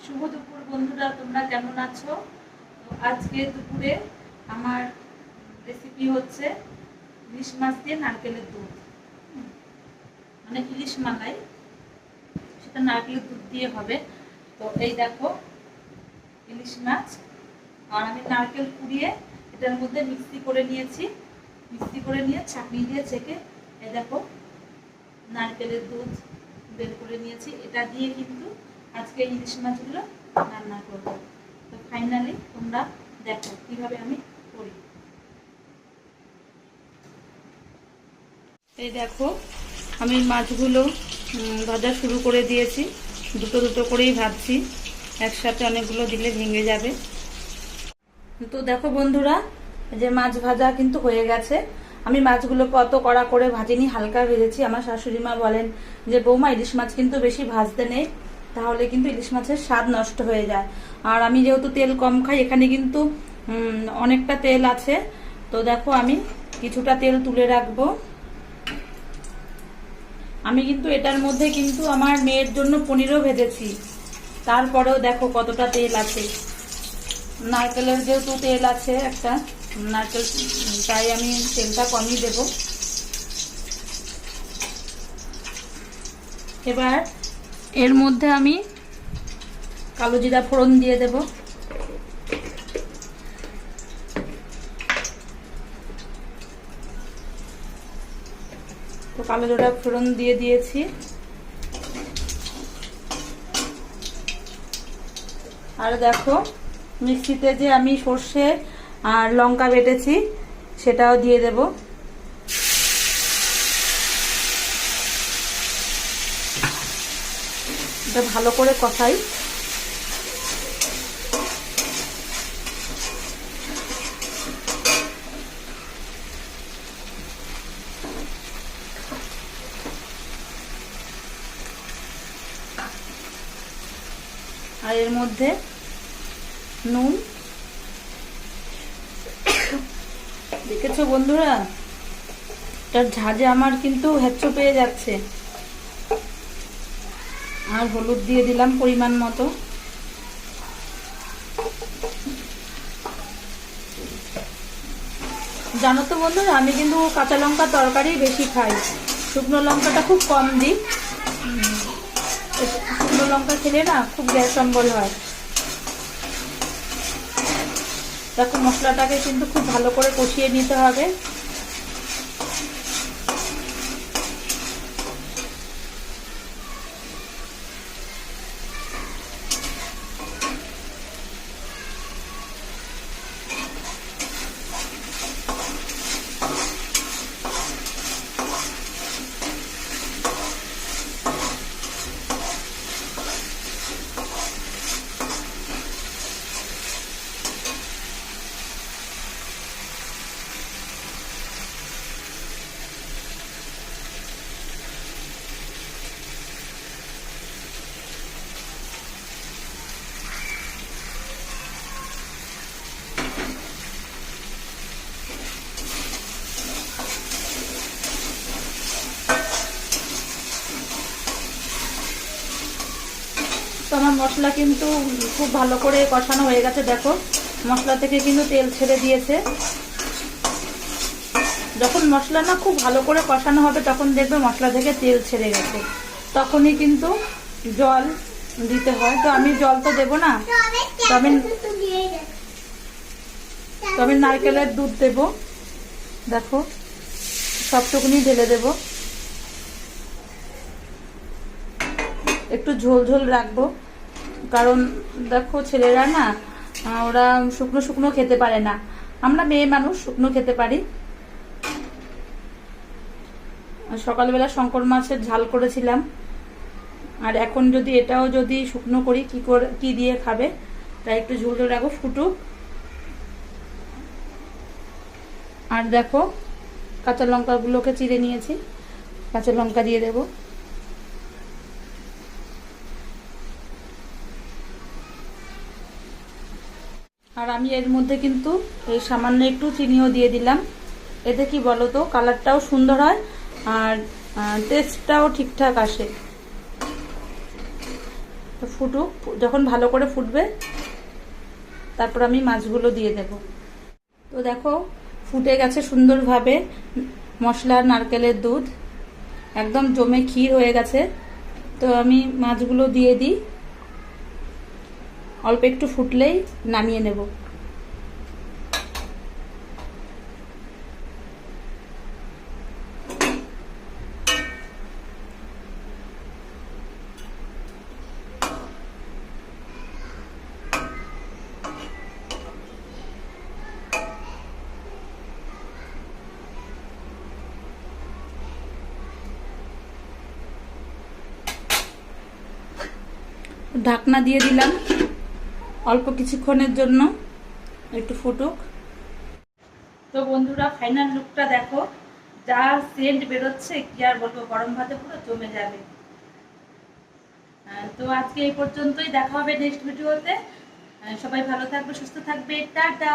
শুভ দুপুর বন্ধুরা, তোমরা কেমন আছো? তো আজকে দুপুরে আমার রেসিপি হচ্ছে ইলিশ মাছ দিয়ে নারকেলের দুধ, মানে ইলিশ মালাই, সেটা নারকেলের দুধ দিয়ে হবে। তো এই দেখো ইলিশ মাছ, আর আমি নারকেল কুড়িয়ে এটার মধ্যে মিক্সি করে নিয়েছি। মিক্সি করে নিয়ে চাটনি দিয়ে ছেঁকে এই দেখো নারকেলের দুধ বের করে নিয়েছি। এটা দিয়ে কিন্তু আজকে ইলিশ মাছগুলো রান্না করব। তো ফাইনালি তোমরা দেখো কিভাবে আমি করি। এই দেখো আমি মাছগুলো ভাজা শুরু করে দিয়েছি। দুটো দুটো করেই ভাজছি, একসাথে অনেকগুলো দিলে ভেঙে যাবে। তো দেখো বন্ধুরা, যে মাছ ভাজা কিন্তু হয়ে গেছে। আমি মাছগুলোকে অত কড়া করে ভাজিনি, হালকা ভেজেছি। আমার শাশুড়ি মা বলেন যে বৌমা, ইলিশ মাছ কিন্তু বেশি ভাজতে নেই, তাহলে কিন্তু ইলিশ মাছের স্বাদ নষ্ট হয়ে যায়। আর আমি যেহেতু তেল কম খাই, এখানে কিন্তু অনেকটা তেল আছে। তো দেখো আমি কিছুটা তেল তুলে রাখবো। আমি কিন্তু এটার মধ্যে কিন্তু আমার মেয়ের জন্য পনিরও ভেজেছি, তারপরেও দেখো কতটা তেল আছে। নারকেলের যেহেতু তেল আছে একটা, নারকেল, তাই আমি তেলটা কমই দেব। এবার এর মধ্যে আমি কালো জিরা ফোড়ন দিয়ে দেব। তো কালো জিরা ফোড়ন দিয়ে দিয়েছি। আর দেখো মিক্সিতে যে আমি সর্ষে আর লঙ্কা বেটেছি সেটাও দিয়ে দেব। এটা ভালো করে কষাই। আর এর মধ্যে নুন, দেখেছো বন্ধুরা এটার ঝাঁঝে আমার কিন্তু হেঁচো পেয়ে যাচ্ছে। আর হলুদ দিয়ে দিলাম পরিমাণ মতো। জানো তো বন্ধুরা, আমি কিন্তু কাঁচা লঙ্কা তরকারি বেশি খাই, শুকনো লঙ্কাটা খুব কম দিই। শুকনো লঙ্কা খেলে না খুব গ্যাস অম্বল হয়। দেখো মশলাটাকে কিন্তু খুব ভালো করে কষিয়ে নিতে হবে। তো আমার মশলা কিন্তু খুব ভালো করে কষানো হয়ে গেছে। দেখো মশলা থেকে কিন্তু তেল ছেড়ে দিয়েছে। যখন মশলা না খুব ভালো করে কষানো হবে তখন দেখবে মশলা থেকে তেল ছেড়ে গেছে, তখনই কিন্তু জল দিতে হয়। তো আমি জল তো দেবো না, তো আমি নারকেলের দুধ দেব। দেখো সবটুকুনি ঢেলে দেব। একটু ঝোল ঝোল রাখবো, কারণ দেখো ছেলেরা না ওরা শুকনো শুকনো খেতে পারে না, আমরা মেয়ে মানুষ শুকনো খেতে পারি। সকালবেলা শঙ্কর মাছের ঝাল করেছিলাম, আর এখন যদি এটাও যদি শুকনো করি কি দিয়ে খাবে, তাই একটু ঝোল ঝোল রাখবো, ফুটুক। আর দেখো কাঁচা লঙ্কাগুলোকে চিড়ে নিয়েছি, কাঁচা লঙ্কা দিয়ে দেব। আর আমি এর মধ্যে কিন্তু এই সামান্য একটু চিনিও দিয়ে দিলাম। এতে কি বলো তো, কালারটাও সুন্দর হয় আর টেস্টটাও ঠিকঠাক আসে। ফুটুক, যখন ভালো করে ফুটবে তারপর আমি মাছগুলো দিয়ে দেব। তো দেখো ফুটে গেছে সুন্দরভাবে মশলা নারকেলের দুধ, একদম জমে ক্ষীর হয়ে গেছে। তো আমি মাছগুলো দিয়ে দিই, অল্প একটু ফুটলেই নামিয়ে নেব। ঢাকনা দিয়ে দিলাম অল্প কিছুক্ষণের জন্য, একটু ফুটুক। তো বন্ধুরা ফাইনাল লুকটা দেখো, যা সেন্ট বেরোচ্ছে কি আর বলবো, গরম ভাতে পুরো জমে যাবে। তো আজকে এই পর্যন্তই, দেখা হবে নেক্সট ভিডিওতে। সবাই ভালো থাকবে, সুস্থ থাকবে, টাটা।